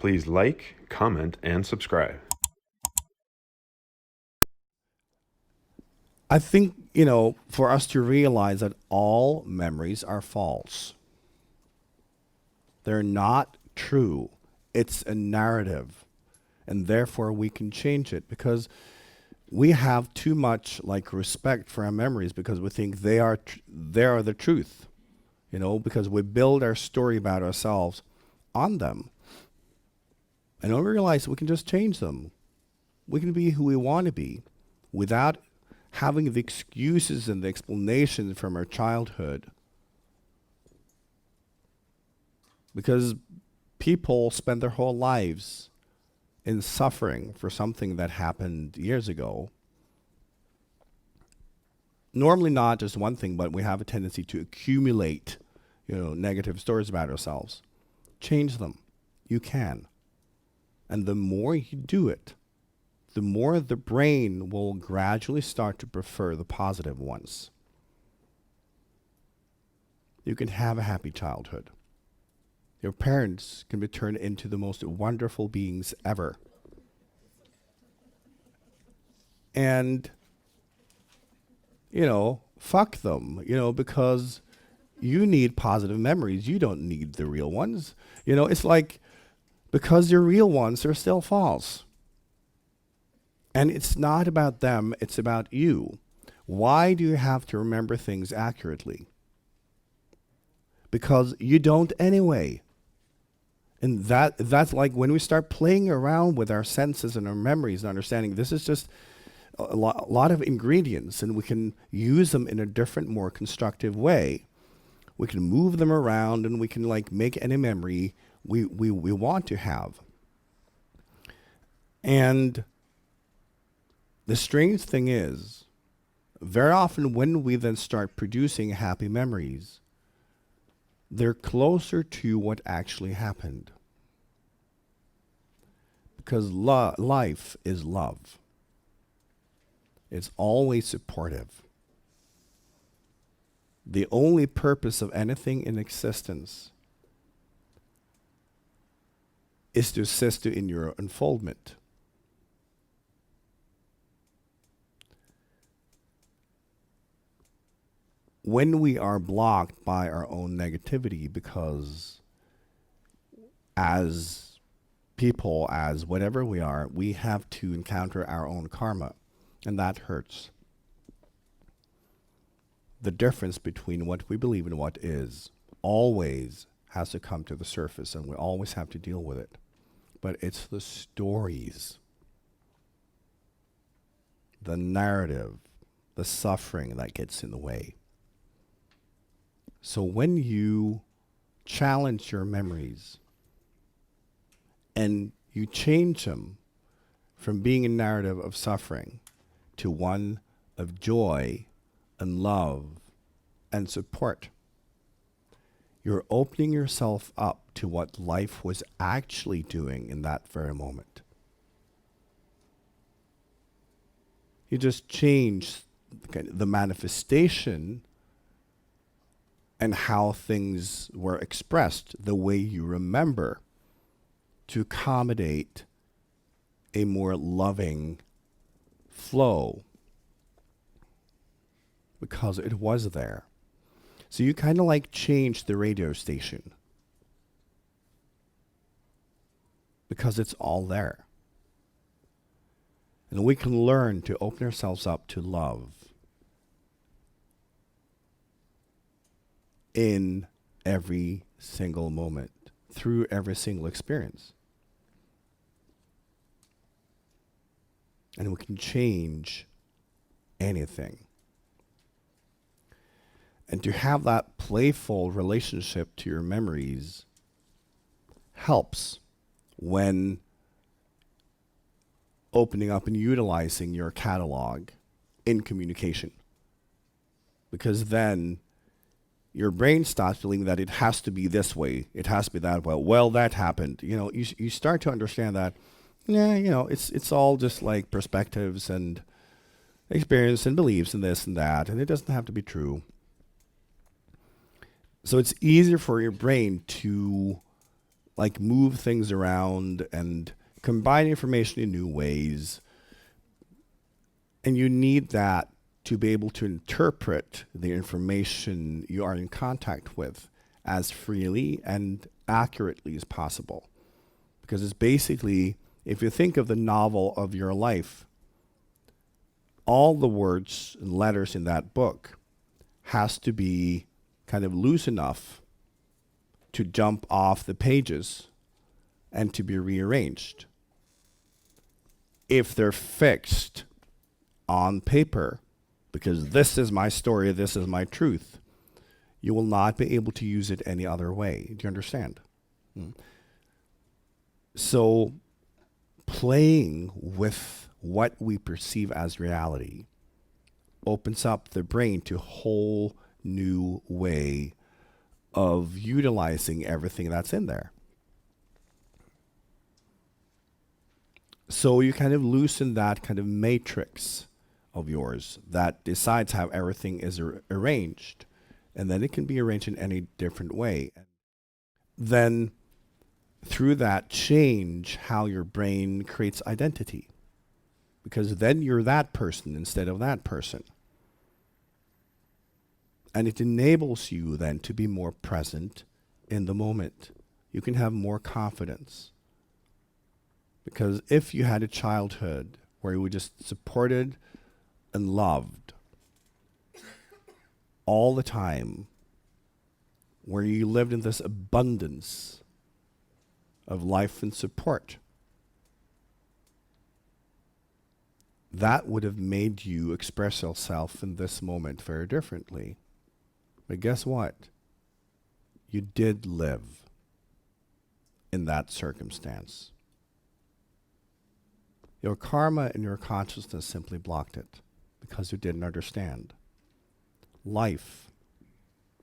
Please like, comment, and subscribe. I think, for us to realize that all memories are false. They're not true. It's a narrative. And therefore we can change it because we have too much respect for our memories because we think they are the truth. Because we build our story about ourselves on them. And don't realize we can just change them. We can be who we want to be without having the excuses and the explanations from our childhood. Because people spend their whole lives in suffering for something that happened years ago. Normally not just one thing, but we have a tendency to accumulate, negative stories about ourselves. Change them. You can. And the more you do it, the more the brain will gradually start to prefer the positive ones. You can have a happy childhood. Your parents can be turned into the most wonderful beings ever. And, fuck them, because you need positive memories. You don't need the real ones. It's like, because your real ones are still false. And it's not about them, it's about you. Why do you have to remember things accurately? Because you don't anyway. And that's like when we start playing around with our senses and our memories and understanding this is just a lot of ingredients and we can use them in a different, more constructive way. We can move them around and we can make any memory we want to have. And the strange thing is, very often when we then start producing happy memories, they're closer to what actually happened. Because life is love. It's always supportive. The only purpose of anything in existence is to assist you in your unfoldment. When we are blocked by our own negativity because as people, as whatever we are, we have to encounter our own karma, and that hurts. The difference between what we believe and what is always has to come to the surface, and we always have to deal with it. But it's the stories, the narrative, the suffering that gets in the way. So when you challenge your memories and you change them from being a narrative of suffering to one of joy and love and support, you're opening yourself up to what life was actually doing in that very moment. You just change the manifestation and how things were expressed, the way you remember, to accommodate a more loving flow because it was there. So you kind of change the radio station because it's all there. And we can learn to open ourselves up to love in every single moment, through every single experience. And we can change anything. And to have that playful relationship to your memories helps when opening up and utilizing your catalog in communication. Because then your brain starts feeling that it has to be this way, it has to be that way. Well, that happened. You start to understand that, it's all just perspectives and experience and beliefs and this and that, and it doesn't have to be true. So it's easier for your brain to like move things around and combine information in new ways. And you need that to be able to interpret the information you are in contact with as freely and accurately as possible. Because it's basically, if you think of the novel of your life, all the words and letters in that book has to be kind of loose enough to jump off the pages and to be rearranged. If they're fixed on paper, because this is my story, this is my truth, you will not be able to use it any other way. Do you understand? So playing with what we perceive as reality opens up the brain to a whole new way of utilizing everything that's in there. So you kind of loosen that kind of matrix of yours that decides how everything is arranged. And then it can be arranged in any different way. Then through that change how your brain creates identity. Because then you're that person instead of that person. And it enables you then to be more present in the moment. You can have more confidence. Because if you had a childhood where you were just supported and loved all the time, where you lived in this abundance of life and support, that would have made you express yourself in this moment very differently. But guess what? You did live in that circumstance. Your karma and your consciousness simply blocked it because you didn't understand. Life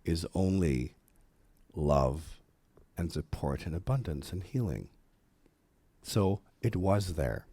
is only love and support and abundance and healing. So it was there.